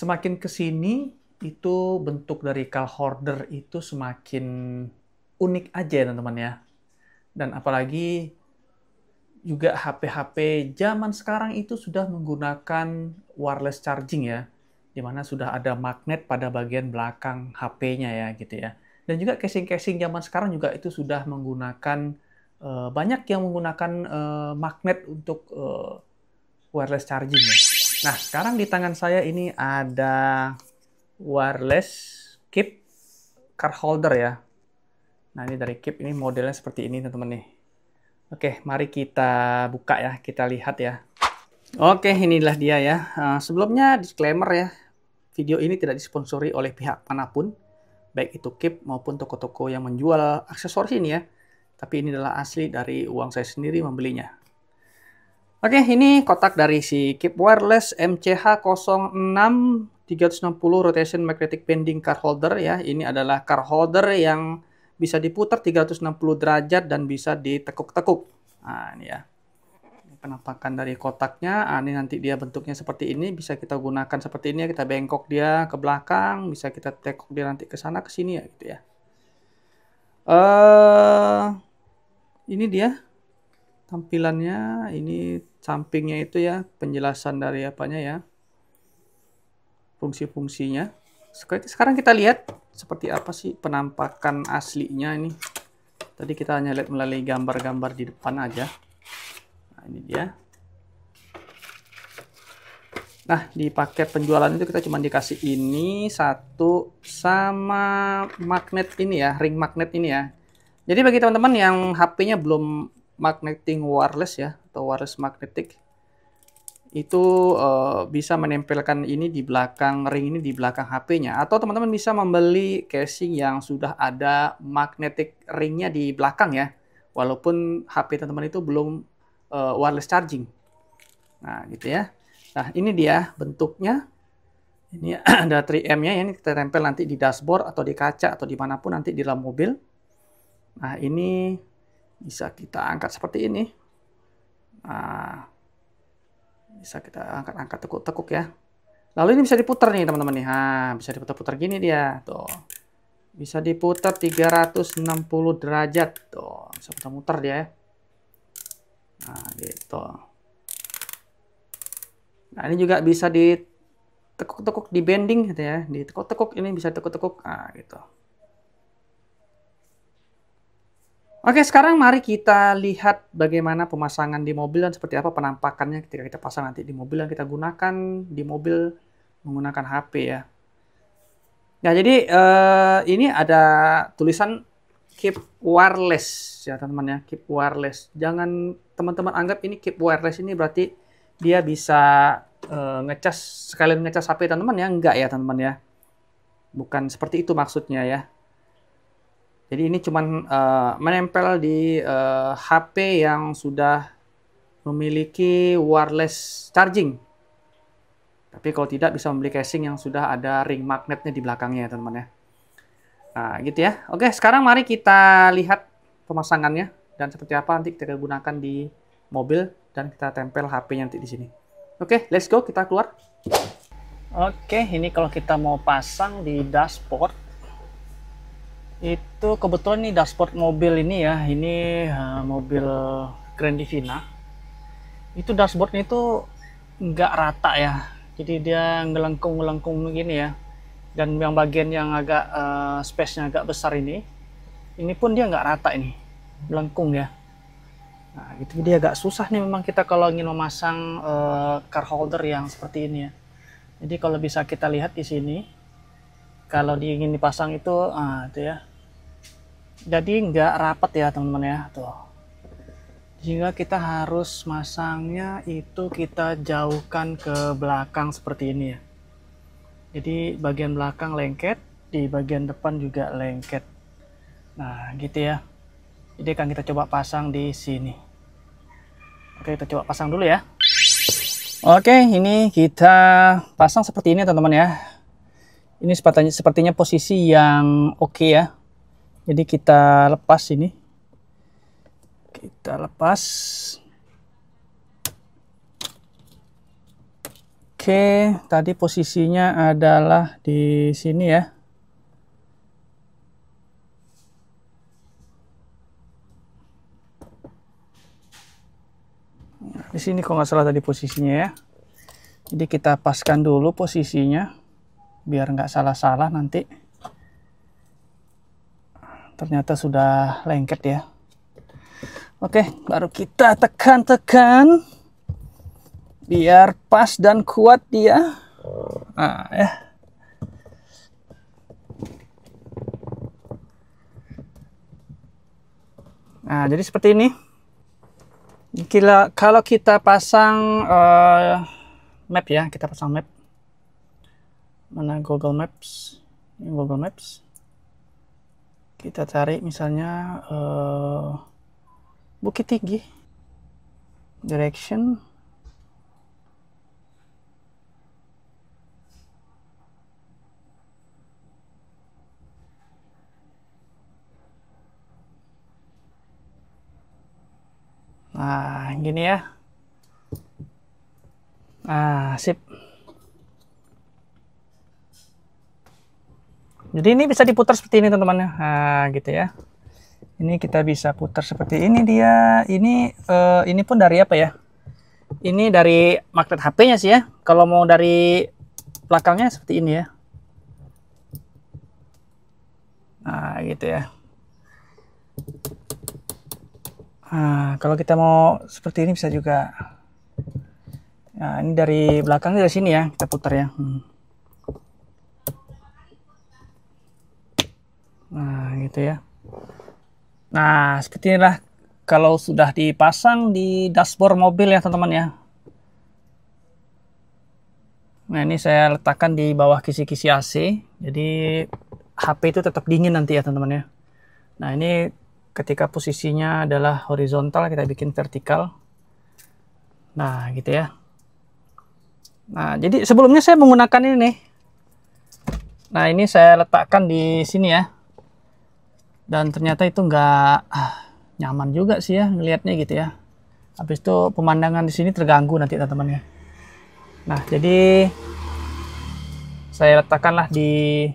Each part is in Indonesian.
semakin ke sini itu bentuk dari card holder itu semakin unik aja ya teman-teman ya. Dan apalagi juga HP-HP zaman sekarang itu sudah menggunakan wireless charging ya, di mana sudah ada magnet pada bagian belakang HP-nya ya gitu ya. Dan juga casing-casing zaman sekarang juga itu sudah menggunakan banyak yang menggunakan magnet untuk wireless charging ya. Nah, sekarang di tangan saya ini ada wireless keep card holder ya. Nah, ini dari keep, ini modelnya seperti ini teman-teman nih. Oke, mari kita buka ya, kita lihat ya. Oke, inilah dia ya. Sebelumnya disclaimer ya, video ini tidak disponsori oleh pihak manapun, baik itu Keep maupun toko-toko yang menjual aksesoris ini ya. Tapi ini adalah asli dari uang saya sendiri membelinya. Oke, ini kotak dari si Keep Wireless MCH06 360 Rotation Magnetic Bending Card Holder ya. Ini adalah card holder yang bisa diputar 360 derajat dan bisa ditekuk-tekuk. Nah, ini ya. Penampakan dari kotaknya. Nah, ini nanti dia bentuknya seperti ini. Bisa kita gunakan seperti ini ya. Kita bengkok dia ke belakang. Bisa kita tekuk dia nanti ke sana ke sini ya gitu ya. Ini dia tampilannya. Ini sampingnya itu ya. Penjelasan dari apanya ya. Fungsi-fungsinya. Sekarang kita lihat seperti apa sih penampakan aslinya ini. Tadi kita hanya lihat melalui gambar-gambar di depan aja. Nah, ini dia. Nah, di paket penjualan itu kita cuma dikasih ini satu sama magnet ini ya, ring magnet ini ya. Jadi bagi teman-teman yang HP-nya belum magneting wireless ya, atau wireless magnetic, itu bisa menempelkan ini di belakang ring ini di belakang HP-nya, atau teman-teman bisa membeli casing yang sudah ada magnetic ringnya di belakang ya, walaupun HP teman-teman itu belum wireless charging. Nah gitu ya. Nah ini dia bentuknya, ini ada 3M-nya ya, ini kita tempel nanti di dashboard atau di kaca atau dimanapun nanti di dalam mobil. Nah ini bisa kita angkat seperti ini. Nah, bisa kita angkat-angkat tekuk-tekuk ya. Lalu ini bisa diputar nih teman-teman nih. Nah, bisa diputar-putar gini dia. Tuh. Bisa diputar 360 derajat. Tuh, bisa putar-putar dia ya. Nah, gitu. Nah, ini juga bisa ditekuk-tekuk, di bending gitu ya. Ditekuk-tekuk, ini bisa tekuk-tekuk. Nah, gitu. Oke, sekarang mari kita lihat bagaimana pemasangan di mobil dan seperti apa penampakannya ketika kita pasang nanti di mobil dan kita gunakan di mobil menggunakan HP ya. Nah, jadi ini ada tulisan keep wireless ya teman-teman ya, keep wireless. Jangan teman-teman anggap ini keep wireless ini berarti dia bisa ngecas sekalian ngecas HP teman-teman ya, enggak ya teman-teman ya. Bukan seperti itu maksudnya ya. Jadi ini cuman menempel di HP yang sudah memiliki wireless charging. Tapi kalau tidak bisa membeli casing yang sudah ada ring magnetnya di belakangnya ya teman-teman ya. Nah gitu ya. Oke sekarang mari kita lihat pemasangannya dan seperti apa nanti kita gunakan di mobil dan kita tempel HP-nya nanti di sini. Oke let's go, kita keluar. Oke ini kalau kita mau pasang di dashboard. Itu kebetulan nih dashboard mobil ini ya, ini mobil Grand Divina. Itu dashboardnya itu nggak rata ya, jadi dia ngelengkung begini ya. Dan yang bagian yang agak space-nya agak besar ini pun dia nggak rata ini, melengkung ya. Nah itu dia agak susah nih memang kita kalau ingin memasang card holder yang seperti ini ya. Jadi kalau bisa kita lihat di sini, kalau ingin dipasang itu, itu ya. Jadi nggak rapat ya teman-teman ya, tuh. Sehingga kita harus masangnya itu kita jauhkan ke belakang seperti ini ya. Jadi bagian belakang lengket, di bagian depan juga lengket. Nah gitu ya. Jadi akan kita coba pasang di sini. Oke kita coba pasang dulu ya. Oke ini kita pasang seperti ini teman-teman ya. Ini sepertinya posisi yang oke ya. Jadi kita lepas ini. Kita lepas. Oke, tadi posisinya adalah di sini ya. Di sini kalau nggak salah tadi posisinya ya. Jadi kita paskan dulu posisinya biar nggak salah-salah nanti. Ternyata sudah lengket ya. Oke, baru kita tekan-tekan biar pas dan kuat dia. Nah, ya. Nah, jadi seperti ini. Kalau kita pasang map ya, kita pasang map. Mana Google Maps? Ini Google Maps. Kita cari misalnya Bukit Tinggi. Direction. Nah, gini ya. Nah, sip. Jadi ini bisa diputar seperti ini teman-teman. Nah, gitu ya. Ini kita bisa putar seperti ini dia. Ini pun dari apa ya? Ini dari magnet HP-nya sih ya. Kalau mau dari belakangnya seperti ini ya. Nah, gitu ya. Nah, kalau kita mau seperti ini bisa juga. Nah, ini dari belakang dari sini ya, kita putar ya. Nah, gitu ya. Nah, seperti inilah kalau sudah dipasang di dashboard mobil ya, teman-teman ya. Nah, ini saya letakkan di bawah kisi-kisi AC. Jadi HP itu tetap dingin nanti ya, teman-teman ya. Nah, ini ketika posisinya adalah horizontal, kita bikin vertikal. Nah, gitu ya. Nah, jadi sebelumnya saya menggunakan ini nih. Nah, ini saya letakkan di sini ya. Dan ternyata itu nggak nyaman juga sih ya ngelihatnya gitu ya. Habis itu pemandangan di sini terganggu nanti teman-teman ya. Nah, jadi saya letakkanlah di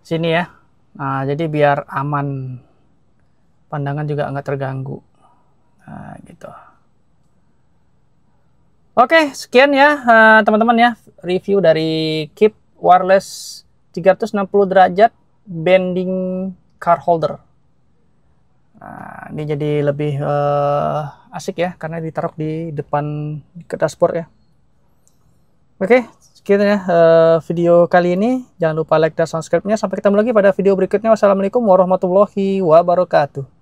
sini ya. Nah, jadi biar aman. Pandangan juga nggak terganggu. Nah, gitu. Oke, sekian ya teman-teman ya. Review dari Keep Wireless 360 derajat bending car holder. Nah, ini jadi lebih asik ya. Karena ditaruh di depan ke dashboard ya. Oke, sekian ya video kali ini. Jangan lupa like dan subscribe-nya. Sampai ketemu lagi pada video berikutnya. Wassalamualaikum warahmatullahi wabarakatuh.